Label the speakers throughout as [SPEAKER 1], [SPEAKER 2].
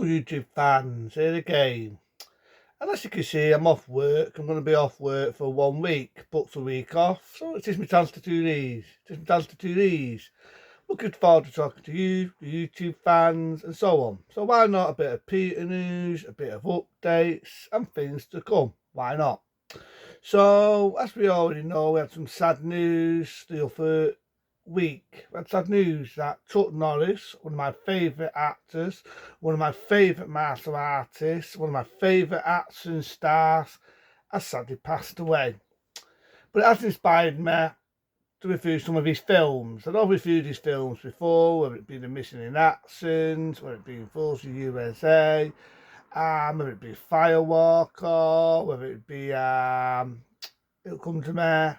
[SPEAKER 1] Hello YouTube fans, here again. And as you can see, I'm off work. I'm going to be off work for 1 week, booked a week off. So it's just my chance to do these. Looking forward to talking to you, the YouTube fans, and so on. So why not a bit of Peter news, a bit of updates, and things to come? Why not? So, as we already know, we had some sad news the other week. We had sad news that Chuck Norris, one of my favourite actors, one of my favourite martial artists, one of my favourite action stars, has sadly passed away. But it has inspired me to review some of his films. I've reviewed his films before, whether it be The Missing in Action, whether it be In Force USA, whether it be Firewalker, whether it be it'll come to me.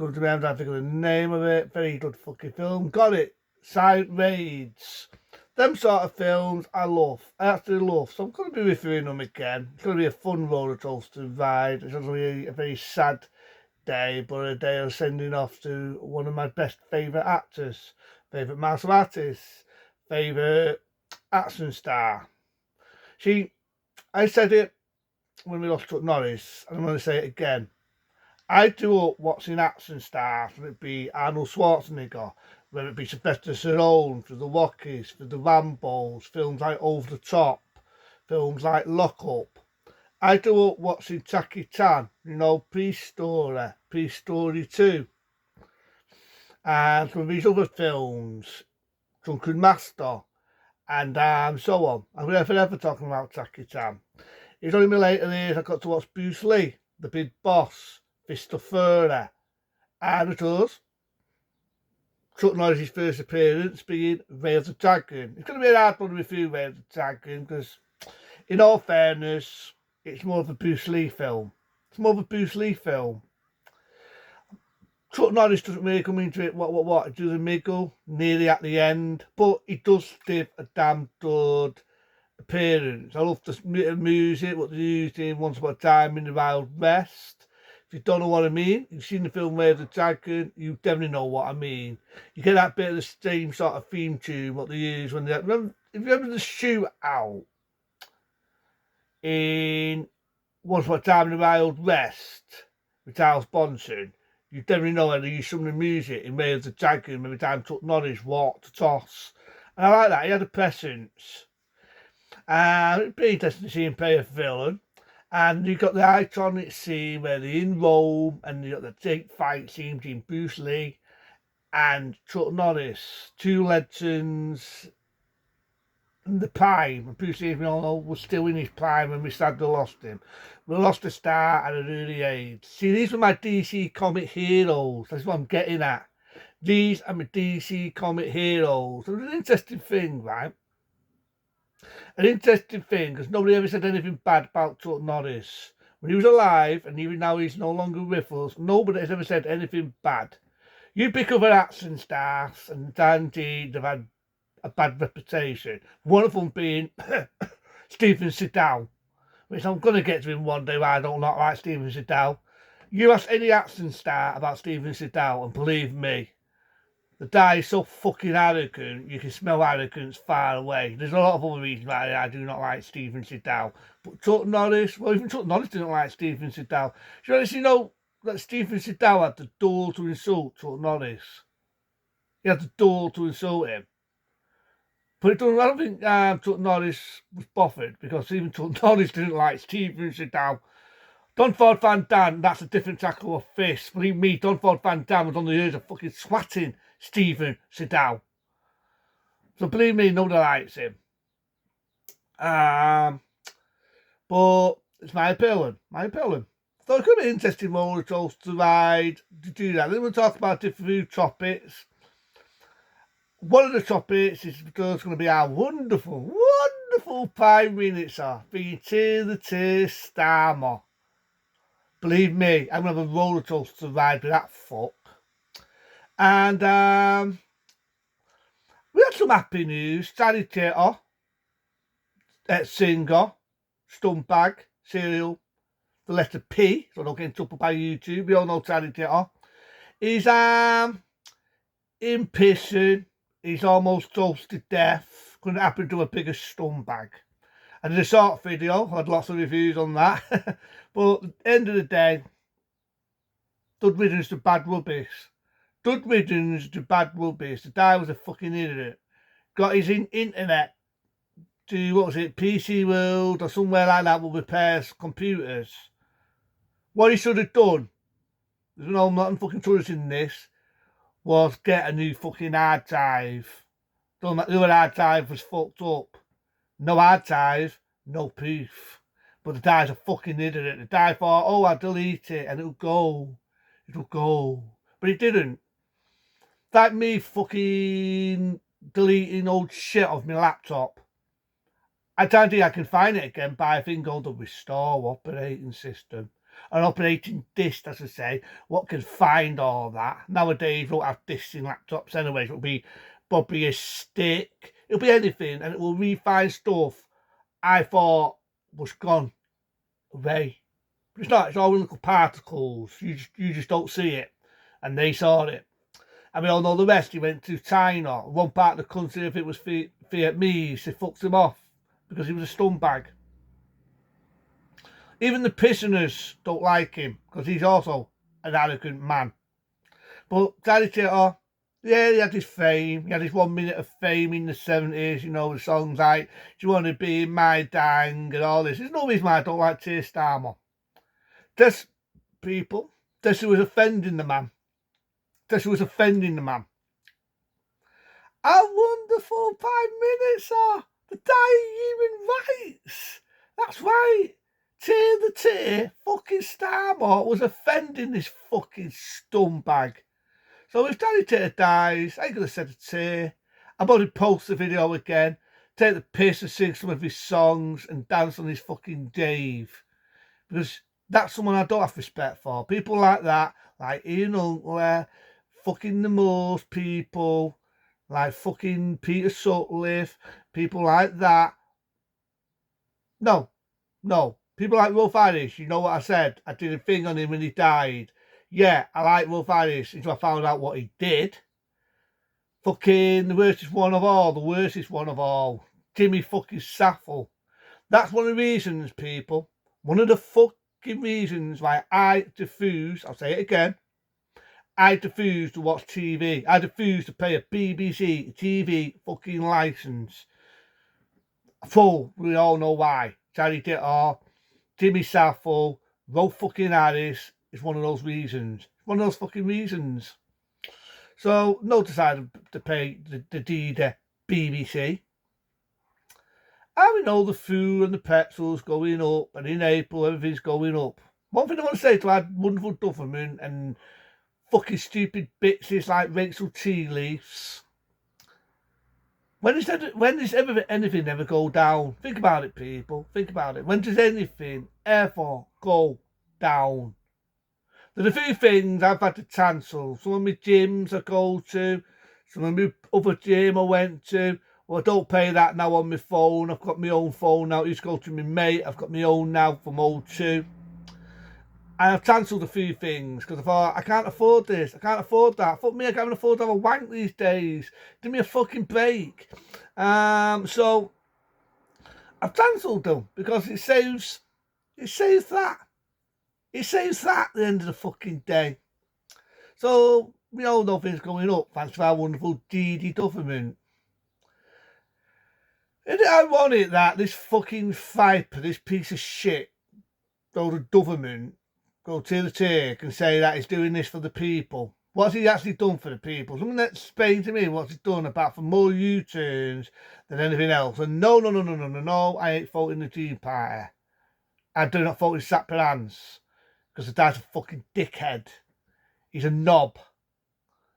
[SPEAKER 1] I'm trying to think of the name of it. Very good fucking film. Got it. Silent Raids. Them sort of films I love. I absolutely love. So I'm going to be reviewing them again. It's going to be a fun roller coaster ride. It's going to be a very sad day, but a day of sending off to one of my best favourite actors, favourite martial artists, favourite action star. See, I said it when we lost Chuck Norris, and I'm going to say it again. I do up what's in action stars, whether it be Arnold Schwarzenegger, whether it be Sylvester Stallone, for the Rockies, for the Rambos, films like Over the Top, films like Lock Up. I do up what's in Jackie Chan, Pre-Story, Pre-Story 2, and some of these other films, Drunken Master, and so on. I'm forever talking about Jackie Chan. It's only in my later years I got to watch Bruce Lee, The Big Boss, Fist of Fury, and it was Chuck Norris' first appearance being Way of the Dragon. It's going to be a hard one to review Way of the Dragon because, in all fairness, it's more of a Bruce Lee film. Chuck Norris doesn't really come into it, do the Miggle nearly at the end, but he does give a damn good appearance. I love the music, what they used in Once Upon a Time in the Wild West. If you don't know what I mean, you've seen the film Way of the Dragon, you definitely know what I mean. You get that bit of the same sort of theme tune, what they use when they... if you remember the shootout in Once Upon a Time in the Wild West with Charles Bronson, you definitely know how they use some of the music in Way of the Dragon every time Chuck Norris walked the toss. And I like that, he had a presence. It'd be interesting to see him play a villain. And you've got the iconic scene where they're in Rome and you've got the big fight scene between Bruce Lee and Chuck Norris. Two legends in the prime. And Bruce Lee, we all know, was still in his prime when we sadly lost him. We lost a star at an early age. See, these were my DC comic heroes. That's what I'm getting at. These are my DC comic heroes. So it's an interesting thing, right? An interesting thing, because nobody ever said anything bad about Chuck Norris. When he was alive, and even now he's no longer with us, nobody has ever said anything bad. You pick other action stars, and indeed they've had a bad reputation. One of them being Steven Seagal, which I'm going to get to him one day why I don't not like Steven Seagal. You ask any action star about Steven Seagal, and believe me, the guy is so fucking arrogant, you can smell arrogance far away. There's a lot of other reasons why I do not like Steven Seagal. But Chuck Norris, well, even Chuck Norris didn't like Steven Seagal. Do you honestly know that Steven Seagal had the door to insult Chuck Norris? He had the door to insult him. But I don't think Chuck Norris was bothered, because even Chuck Norris didn't like Steven Seagal. Don Ford Van Dam, that's a different tackle of fist. Believe me, Don Ford Van Dam was on the edge of fucking swatting Steven Seagal. So believe me, nobody likes him. But it's my opinion. So it could be an interesting roller coaster ride to do that. Then we'll talk about different topics. One of the topics is going to be our wonderful Prime Minister being Tear the Starmer. Believe me, I'm going to have a roller coaster ride with that fuck. And we had some happy news. Charlie Taylor, singer, Stumpbag, serial, the letter P, so don't get in trouble by YouTube. We all know Charlie Taylor. He's in prison he's almost close to death. Couldn't happen to a bigger scumbag. I did a short video, had lots of reviews on that. But at the end of the day, dud riddance to bad rubbish. Dud riddance to bad rubbish. The guy was a fucking idiot. Got his internet to, what was it, PC World or somewhere like that, will repair computers. What he should have done, there's no nothing fucking tourist in this, was get a new fucking hard drive. The other hard drive was fucked up. No hard drive, no proof. But the guy's a fucking idiot. The guy thought, oh, I'll delete it and it'll go. It'll go. But it didn't. Like me fucking deleting old shit off my laptop. I don't think I can find it again by a thing called the restore operating system. An operating disk, as I say. What can find all that? Nowadays, we don't have disks in laptops anyway. It'll be probably a stick. It'll be anything, and it will re-find stuff I thought was gone away. But it's not. It's all little particles. You just don't see it, and they saw it. And we all know the rest. He went to China, one part of the country. If it was Vietnamese, they fucked him off because he was a scumbag. Even the prisoners don't like him because he's also an arrogant man. But Daddy Taylor, yeah, he had his fame. He had his 1 minute of fame in the 70s, you know, the songs like, do you want to be in my dang and all this. There's no reason why I don't like Keir Starmer. This people, this was offending the man. This was offending the man. A wonderful 5 minutes, the dying human rights. That's right. Keir the Tear, fucking Starmer was offending this fucking scumbag. So if Daddy Taylor dies, I ain't gonna send a tear. I'm going to post the video again, take the piss and sing some of his songs and dance on his fucking grave. Because that's someone I don't have respect for. People like that, like Ian Huntley, fucking the Moors people, like fucking Peter Sutcliffe, people like that. No. People like Rolf Harris, you know what I said? I did a thing on him when he died. Yeah, I like Rolf Harris until I found out what he did. Fucking the worstest one of all. Jimmy fucking Savile. That's one of the reasons, people. One of the fucking reasons why I refuse, I'll say it again, I refuse to watch TV. I refuse to pay a BBC TV fucking licence. Full, we all know why. Charlie Dittor, Jimmy Savile, Rolf fucking Harris is one of those reasons. One of those fucking reasons. So, no decided to pay the BBC. And we know the food and the petrol's going up, and in April everything's going up. One thing I want to say to our wonderful government and fucking stupid bitches like Rachel Tea Leaves. When does anything ever go down? Think about it, people. Think about it. When does anything ever go down? There's a few things I've had to cancel. Some of my gyms I go to, some of my other gym I went to. Well, I don't pay that now on my phone. I've got my own phone now. I used to go to my mate. I've got my own now from O2. And I've cancelled a few things because I thought, I can't afford this. I can't afford that. Fuck me, I can't afford to have a wank these days. Give me a fucking break. So I've cancelled them because it saves that. It saves that at the end of the fucking day. So we all know things going up thanks to our wonderful DD government. Isn't it ironic that this fucking viper, this piece of shit, though the government, go to the take and say that he's doing this for the people? What's he actually done for the people? Someone explain to me what's he done apart from more U-turns than anything else. And no, I ain't voting the Green Party. I do not vote in Sapperans because the guy's a fucking dickhead. He's a knob.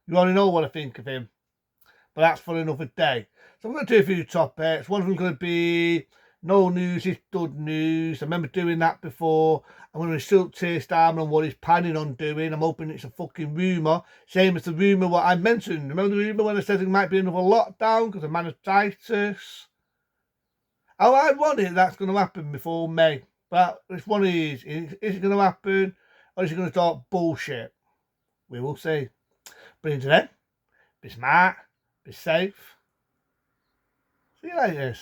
[SPEAKER 1] You already know what I think of him. But that's for another day. So I'm going to do a few topics. One of them going to be no news is good news. I remember doing that before. I'm going to insult Keir Starmer on what he's planning on doing. I'm hoping it's a fucking rumour. Same as the rumour what I mentioned. Remember the rumour when I said there might be another lockdown because of meningitis? How ironic that's going to happen before May. But it's one of these. Is it going to happen or is it going to start bullshit? We will see. But until then, be smart, Be safe. See you later.